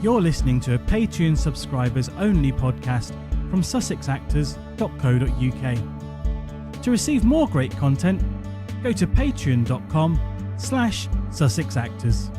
You're listening to a Patreon subscribers only podcast from sussexactors.co.uk. To receive more great content, go to patreon.com/SussexActors.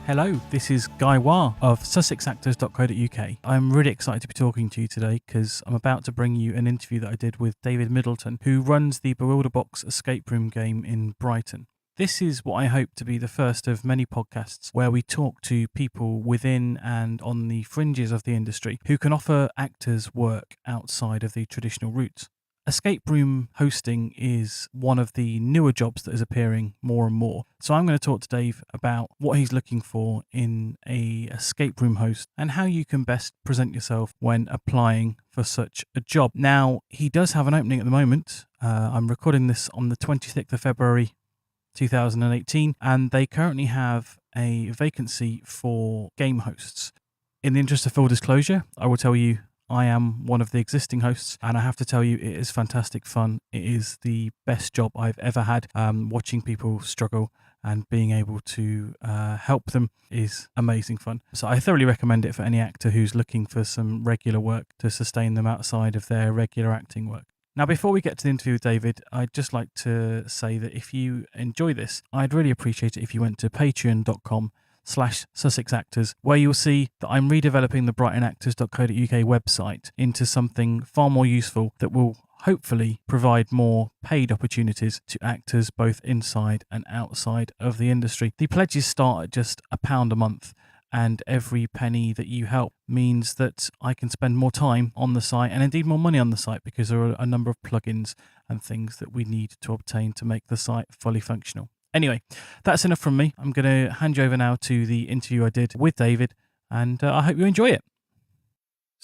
Hello, this is Guy Wah of sussexactors.co.uk. I'm really excited to be talking to you today because I'm about to bring you an interview that I did with David Middleton, who runs the Bewilder Box escape room game in Brighton. This is what I hope to be the first of many podcasts where we talk to people within and on the fringes of the industry who can offer actors work outside of the traditional routes. Escape room hosting is one of the newer jobs that is appearing more and more. So I'm going to talk to Dave about what he's looking for in a escape room host and how you can best present yourself when applying for such a job. Now, he does have an opening at the moment. I'm recording this on the 26th of February 2018, and they currently have a vacancy for game hosts. In the interest of full disclosure, I will tell you I am one of the existing hosts, and I have to tell you, it is fantastic fun. It is the best job I've ever had. Watching people struggle and being able to help them is amazing fun. So I thoroughly recommend it for any actor who's looking for some regular work to sustain them outside of their regular acting work. Now, before we get to the interview with David, I'd just like to say that if you enjoy this, I'd really appreciate it if you went to patreon.com/SussexActors, where you'll see that I'm redeveloping the brightonactors.co.uk website into something far more useful that will hopefully provide more paid opportunities to actors both inside and outside of the industry. The pledges start at just £1 a month, and every penny that you help means that I can spend more time on the site and indeed more money on the site, because there are a number of plugins and things that we need to obtain to make the site fully functional. Anyway, that's enough from me. I'm going to hand you over now to the interview I did with David, and I hope you enjoy it.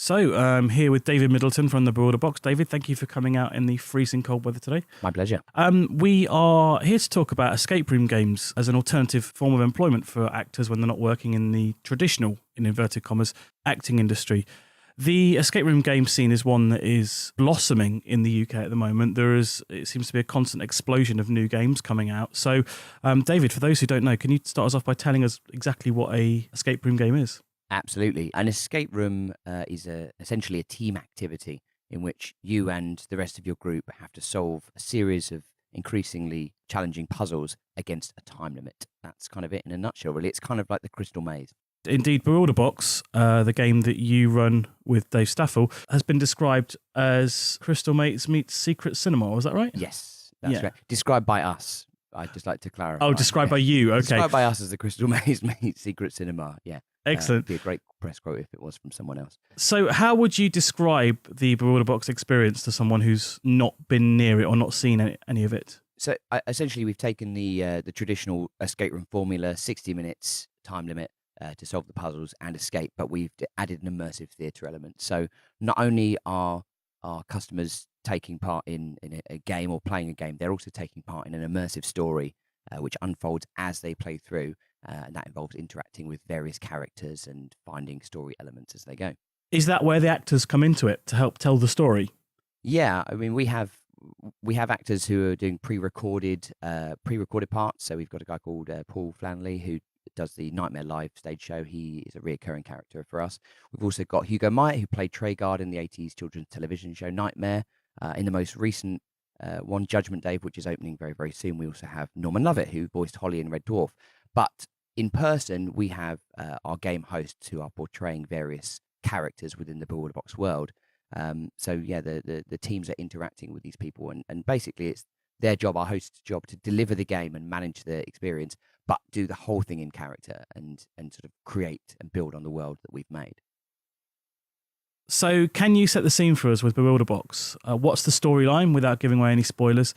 So I'm here with David Middleton from the Bewilder Box. David, thank you for coming out in the freezing cold weather today. My pleasure. We are here to talk about escape room games as an alternative form of employment for actors when they're not working in the traditional, in inverted commas, acting industry. The escape room game scene is one that is blossoming in the UK at the moment. It seems to be a constant explosion of new games coming out. So, David, for those who don't know, can you start us off by telling us exactly what a escape room game is? Absolutely. An escape room is essentially a team activity in which you and the rest of your group have to solve a series of increasingly challenging puzzles against a time limit. That's kind of it in a nutshell, really. It's kind of like the Crystal Maze. Indeed, Bewilder Box, the game that you run with Dave Staffel, has been described as Crystal Maze meets Secret Cinema. Was that right? Yes, that's right. Described by us. I'd just like to clarify. Oh, described by you. Okay. Described by us as the Crystal Maze meets Secret Cinema. Yeah. Excellent. It'd be a great press quote if it was from someone else. So how would you describe the Bewilder Box experience to someone who's not been near it or not seen any of it? So essentially, we've taken the traditional escape room formula, 60 minutes time limit to solve the puzzles and escape, but we've added an immersive theatre element. So not only are our customers taking part in a game or playing a game, they're also taking part in an immersive story which unfolds as they play through. And that involves interacting with various characters and finding story elements as they go. Is that where the actors come into it to help tell the story? Yeah, I mean, we have actors who are doing pre-recorded parts. So we've got a guy called Paul Flanley who does the Nightmare Live stage show. He is a reoccurring character for us. We've also got Hugo Myatt, who played Treguard in the 80s children's television show Nightmare. In the most recent one, Judgment Day, which is opening very, very soon, we also have Norman Lovett, who voiced Holly in Red Dwarf. But in person, we have our game hosts who are portraying various characters within the Bewilder Box world. So yeah, the teams are interacting with these people, and basically it's their job, our host's job, to deliver the game and manage the experience, but do the whole thing in character and sort of create and build on the world that we've made. So can you set the scene for us with Bewilder Box? What's the storyline without giving away any spoilers?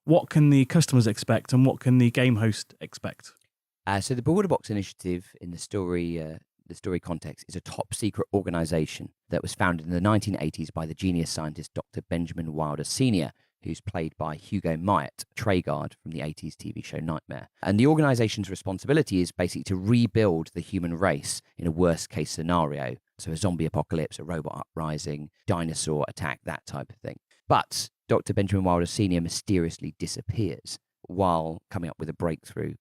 What can the customers expect and what can the game host expect? So the Bewilder Box initiative in the story context is a top secret organization that was founded in the 1980s by the genius scientist Dr. Benjamin Wilder Sr., who's played by Hugo Myatt, Treguard from the 80s TV show Nightmare. And the organization's responsibility is basically to rebuild the human race in a worst case scenario. So a zombie apocalypse, a robot uprising, dinosaur attack, that type of thing. But Dr. Benjamin Wilder Sr. mysteriously disappears while coming up with a breakthrough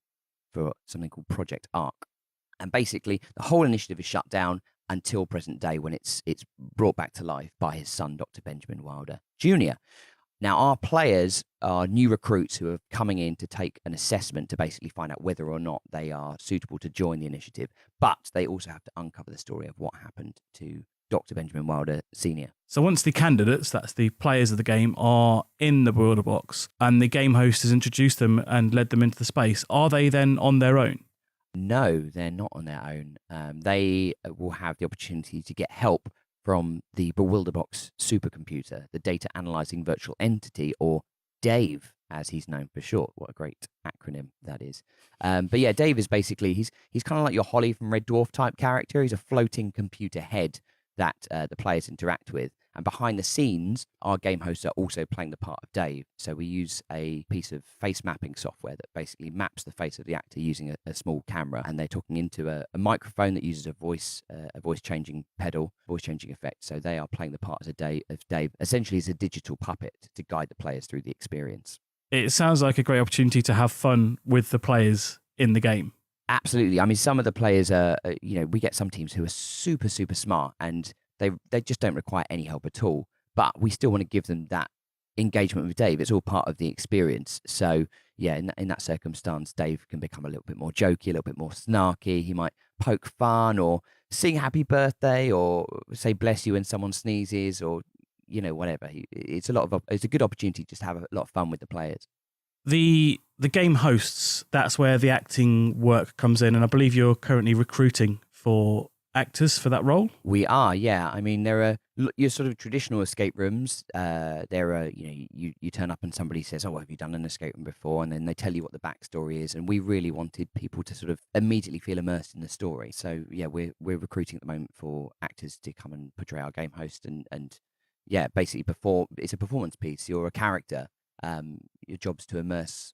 for something called Project Arc. And basically, the whole initiative is shut down until present day, when it's brought back to life by his son, Dr. Benjamin Wilder Jr. Now, our players are new recruits who are coming in to take an assessment to basically find out whether or not they are suitable to join the initiative. But they also have to uncover the story of what happened to Dr. Benjamin Wilder Sr. So once the candidates, that's the players of the game, are in the Bewilder Box and the game host has introduced them and led them into the space, are they then on their own? No, they're not on their own. They will have the opportunity to get help from the Bewilder Box supercomputer, the data analyzing virtual entity, or Dave, as he's known for short. What a great acronym that is. But yeah, Dave is basically, he's kind of like your Holly from Red Dwarf type character. He's a floating computer head that the players interact with. And behind the scenes, our game hosts are also playing the part of Dave. So we use a piece of face mapping software that basically maps the face of the actor using a small camera. And they're talking into a microphone that uses a voice changing pedal, voice changing effect. So they are playing the part of Dave, essentially as a digital puppet to guide the players through the experience. It sounds like a great opportunity to have fun with the players in the game. Absolutely. I mean, some of the players are, we get some teams who are super, super smart and they just don't require any help at all. But we still want to give them that engagement with Dave. It's all part of the experience. So, yeah, in that circumstance, Dave can become a little bit more jokey, a little bit more snarky. He might poke fun or sing happy birthday or say bless you when someone sneezes or, whatever. It's a good opportunity just to have a lot of fun with the players. The game hosts, that's where the acting work comes in. And I believe you're currently recruiting for actors for that role? We are, yeah. I mean, there are your sort of traditional escape rooms. There are, you turn up and somebody says, "Oh, have you done an escape room before?" And then they tell you what the backstory is. And we really wanted people to sort of immediately feel immersed in the story. So yeah, we're recruiting at the moment for actors to come and portray our game host and yeah, basically it's a performance piece. You're a character. Your job's to immerse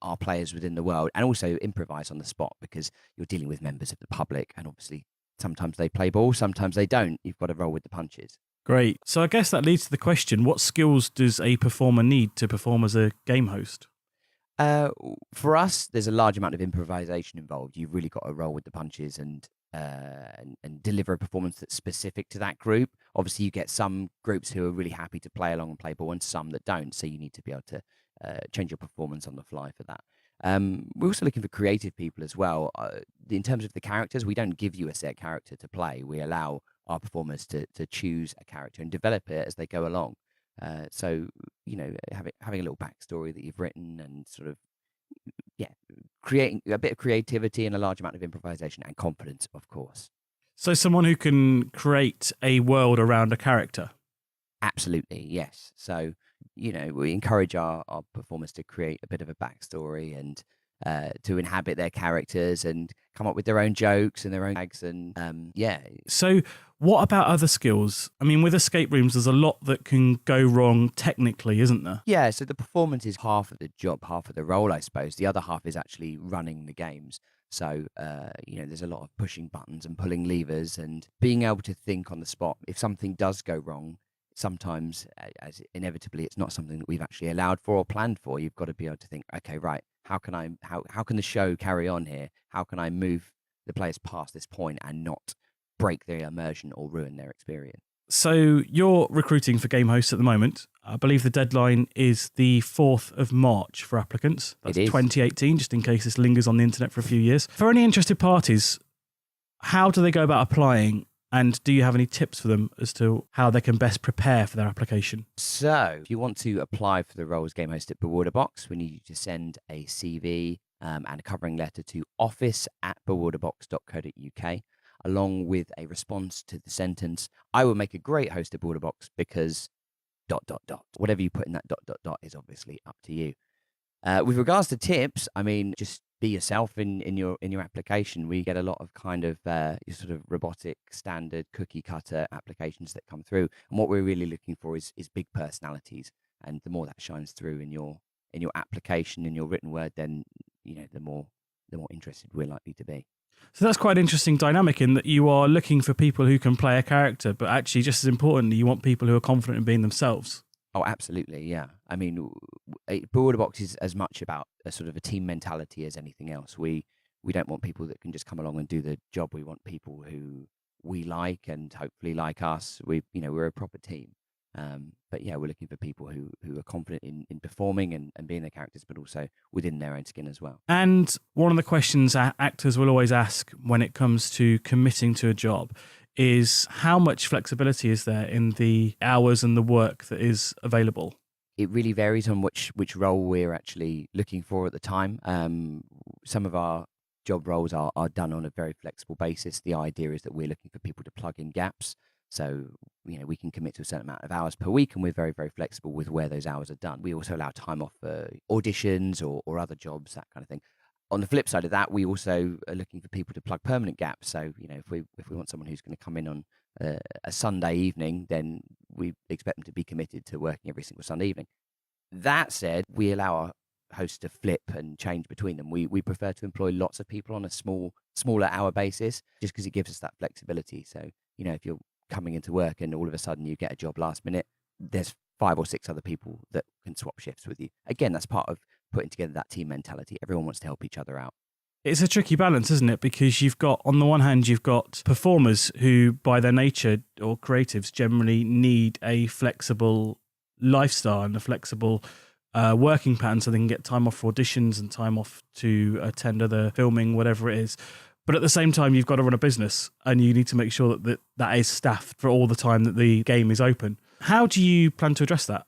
our players within the world and also improvise on the spot because you're dealing with members of the public and obviously sometimes they play ball, sometimes they don't. You've got to roll with the punches. Great. So I guess that leads to the question, what skills does a performer need to perform as a game host? For us, there's a large amount of improvisation involved. You've really got to roll with the punches and deliver a performance that's specific to that group. Obviously, you get some groups who are really happy to play along and play ball and some that don't. So you need to be able to change your performance on the fly for that. We're also looking for creative people as well. In terms of the characters, we don't give you a set character to play. We allow our performers to choose a character and develop it as they go along. So, having a little backstory that you've written and sort of, creating a bit of creativity and a large amount of improvisation and confidence, of course. So someone who can create a world around a character? Absolutely, yes. So, we encourage our performers to create a bit of a backstory and to inhabit their characters and come up with their own jokes and their own gags and So what about other skills? I mean, with escape rooms, there's a lot that can go wrong technically, isn't there? Yeah, so the performance is half of the job, half of the role, I suppose. The other half is actually running the games. So, there's a lot of pushing buttons and pulling levers and being able to think on the spot. If something does go wrong, sometimes, as inevitably, it's not something that we've actually allowed for or planned for. You've got to be able to think, okay, right, how can the show carry on here? How can I move the players past this point and not break their immersion or ruin their experience? So you're recruiting for game hosts at the moment. I believe the deadline is the 4th of March for applicants. That's 2018, just in case this lingers on the internet for a few years. For any interested parties, how do they go about applying? And do you have any tips for them as to how they can best prepare for their application? So, if you want to apply for the role as game host at Bewilder Box, we need you to send a CV and a covering letter to office@bewilderbox.co.uk, along with a response to the sentence, "I will make a great host at Bewilder Box because ... Whatever you put in that ... is obviously up to you. With regards to tips, I mean, just be yourself in your application. We get a lot of kind of your sort of robotic standard cookie cutter applications that come through, and what we're really looking for is big personalities. And the more that shines through in your application, in your written word, then the more interested we're likely to be. So that's quite an interesting dynamic in that you are looking for people who can play a character, but actually, just as importantly, you want people who are confident in being themselves. Oh, absolutely, yeah. I mean, Bewilder Box is as much about a sort of a team mentality as anything else. We don't want people that can just come along and do the job. We want people who we like and hopefully like us. We're a proper team. But yeah, we're looking for people who are confident in performing and being their characters, but also within their own skin as well. And one of the questions actors will always ask when it comes to committing to a job is how much flexibility is there in the hours and the work that is available? It really varies on which role we're actually looking for at the time. Some of our job roles are done on a very flexible basis. The idea is that we're looking for people to plug in gaps. So, we can commit to a certain amount of hours per week, and we're very, very flexible with where those hours are done. We also allow time off for auditions or other jobs, that kind of thing. On the flip side of that, we also are looking for people to plug permanent gaps. So, if we want someone who's going to come in on a Sunday evening, then we expect them to be committed to working every single Sunday evening. That said, we allow our hosts to flip and change between them. We prefer to employ lots of people on a smaller hour basis, just because it gives us that flexibility. So, if you're coming into work and all of a sudden you get a job last minute, there's 5 or 6 other people that can swap shifts with you. Again, that's part of putting together that team mentality. Everyone wants to help each other out. It's a tricky balance, isn't it? Because you've got, on the one hand, you've got performers who, by their nature, or creatives, generally need a flexible lifestyle and a flexible working pattern so they can get time off for auditions and time off to attend other filming, whatever it is. But at the same time, you've got to run a business and you need to make sure that is staffed for all the time that the game is open. How do you plan to address that?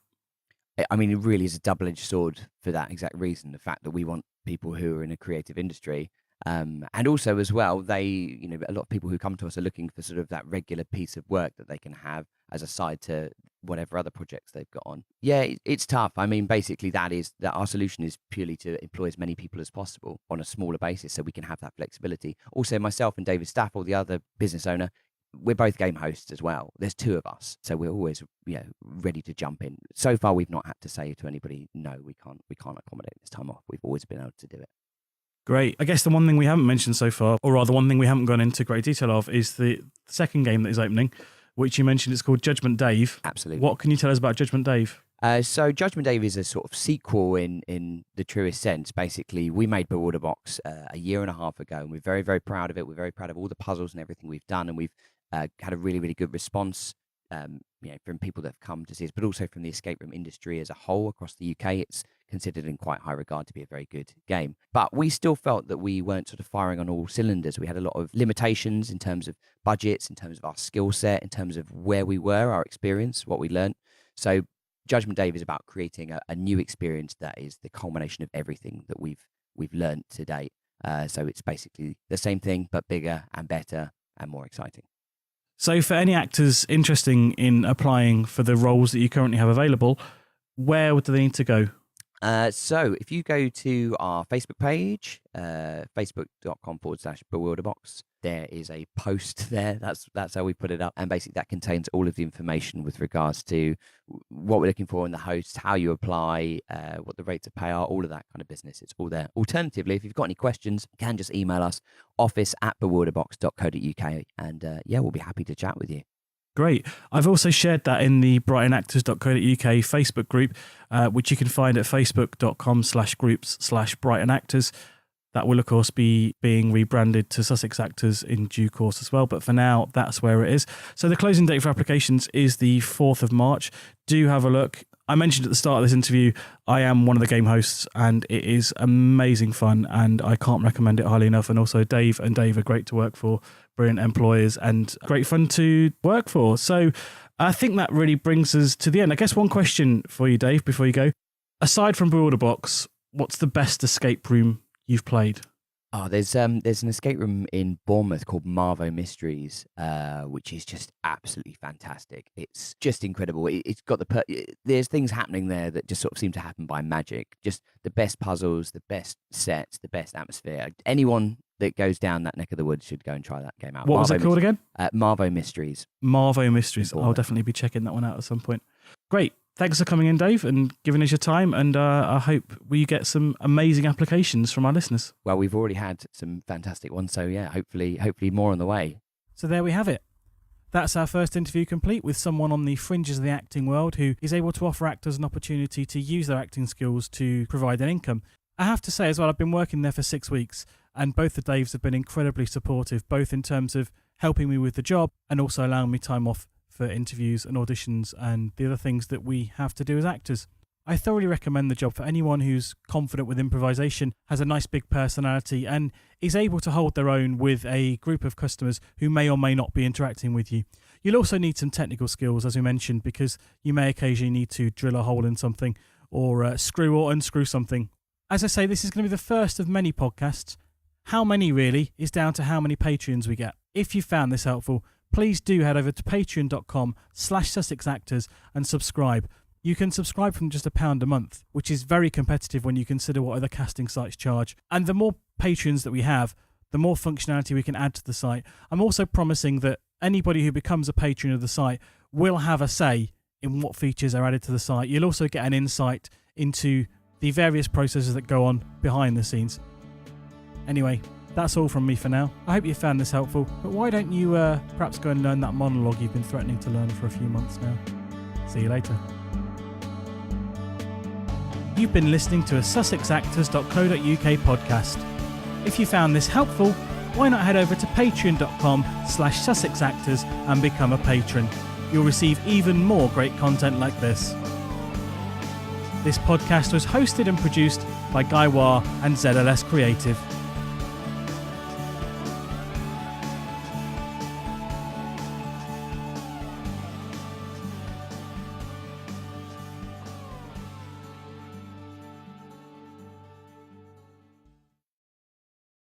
I mean, it really is a double-edged sword for that exact reason. The fact that we want people who are in a creative industry, and also as well, a lot of people who come to us are looking for sort of that regular piece of work that they can have as a side to whatever other projects they've got on. Yeah, it's tough. I mean, basically that our solution is purely to employ as many people as possible on a smaller basis so we can have that flexibility. Also, myself and David Staffel, the other business owner, we're both game hosts as well. There's 2 of us, so we're always ready to jump in. So far, we've not had to say to anybody, no, we can't accommodate this time off. We've always been able to do it. Great. I guess the one thing we haven't mentioned so far, or rather one thing we haven't gone into great detail of, is the second game that is opening, which you mentioned is called Judgment Dave. Absolutely. What can you tell us about Judgment Dave? So Judgment Dave is a sort of sequel in the truest sense. Basically, we made Bewilder Box a year and a half ago, and we're very, very proud of it. We're very proud of all the puzzles and everything we've done, and we've had a really, really good response from people that have come to see us, but also from the escape room industry as a whole across the UK. It's considered in quite high regard to be a very good game. But we still felt that we weren't sort of firing on all cylinders. We had a lot of limitations in terms of budgets, in terms of our skill set, in terms of where we were, our experience, what we learned. So Judgment Dave is about creating a new experience that is the culmination of everything that we've learned to date. So it's basically the same thing, but bigger and better and more exciting. So for any actors interested in applying for the roles that you currently have available, where do they need to go? So if you go to our Facebook page, facebook.com/bewilderbox, there is a post there. That's how we put it up. And basically that contains all of the information with regards to what we're looking for in the host, how you apply, what the rates of pay are, all of that kind of business. It's all there. Alternatively, if you've got any questions, you can just email us, office@bewilderbox.co.uk, and we'll be happy to chat with you. Great. I've also shared that in the brightonactors.co.uk Facebook group, which you can find at facebook.com/groups/brightonactors. That will, of course, be being rebranded to Sussex Actors in due course as well. But for now, that's where it is. So the closing date for applications is the 4th of March. Do have a look. I mentioned at the start of this interview, I am one of the game hosts and it is amazing fun and I can't recommend it highly enough. And also Dave are great to work for, brilliant employers and great fun to work for. So I think that really brings us to the end. I guess one question for you, Dave, before you go. Aside from Bewilder Box, what's the best escape room you've played? Oh, there's an escape room in Bournemouth called Marvo Mysteries, which is just absolutely fantastic. It's just incredible. It's got there's things happening there that just sort of seem to happen by magic. Just the best puzzles, the best sets, the best atmosphere. Anyone that goes down that neck of the woods should go and try that game out. What was it called again? Marvo Mysteries. Marvo Mysteries. I'll definitely be checking that one out at some point. Great. Thanks for coming in, Dave, and giving us your time. And I hope we get some amazing applications from our listeners. Well, we've already had some fantastic ones. So, yeah, hopefully more on the way. So there we have it. That's our first interview complete with someone on the fringes of the acting world who is able to offer actors an opportunity to use their acting skills to provide an income. I have to say as well, I've been working there for 6 weeks and both the Daves have been incredibly supportive, both in terms of helping me with the job and also allowing me time off for interviews and auditions and the other things that we have to do as actors. I thoroughly recommend the job for anyone who's confident with improvisation, has a nice big personality and is able to hold their own with a group of customers who may or may not be interacting with you. You'll also need some technical skills, as we mentioned, because you may occasionally need to drill a hole in something or screw or unscrew something. As I say, this is going to be the first of many podcasts. How many really is down to how many Patreons we get. If you found this helpful, please do head over to patreon.com/Sussex Actors and subscribe. You can subscribe from just £1 a month, which is very competitive when you consider what other casting sites charge. And the more patrons that we have, the more functionality we can add to the site. I'm also promising that anybody who becomes a patron of the site will have a say in what features are added to the site. You'll also get an insight into the various processes that go on behind the scenes. Anyway, that's all from me for now. I hope you found this helpful, but why don't you perhaps go and learn that monologue you've been threatening to learn for a few months now. See you later. You've been listening to a sussexactors.co.uk podcast. If you found this helpful, why not head over to patreon.com/Sussex Actors and become a patron. You'll receive even more great content like this. This podcast was hosted and produced by Guy Waugh and ZLS Creative.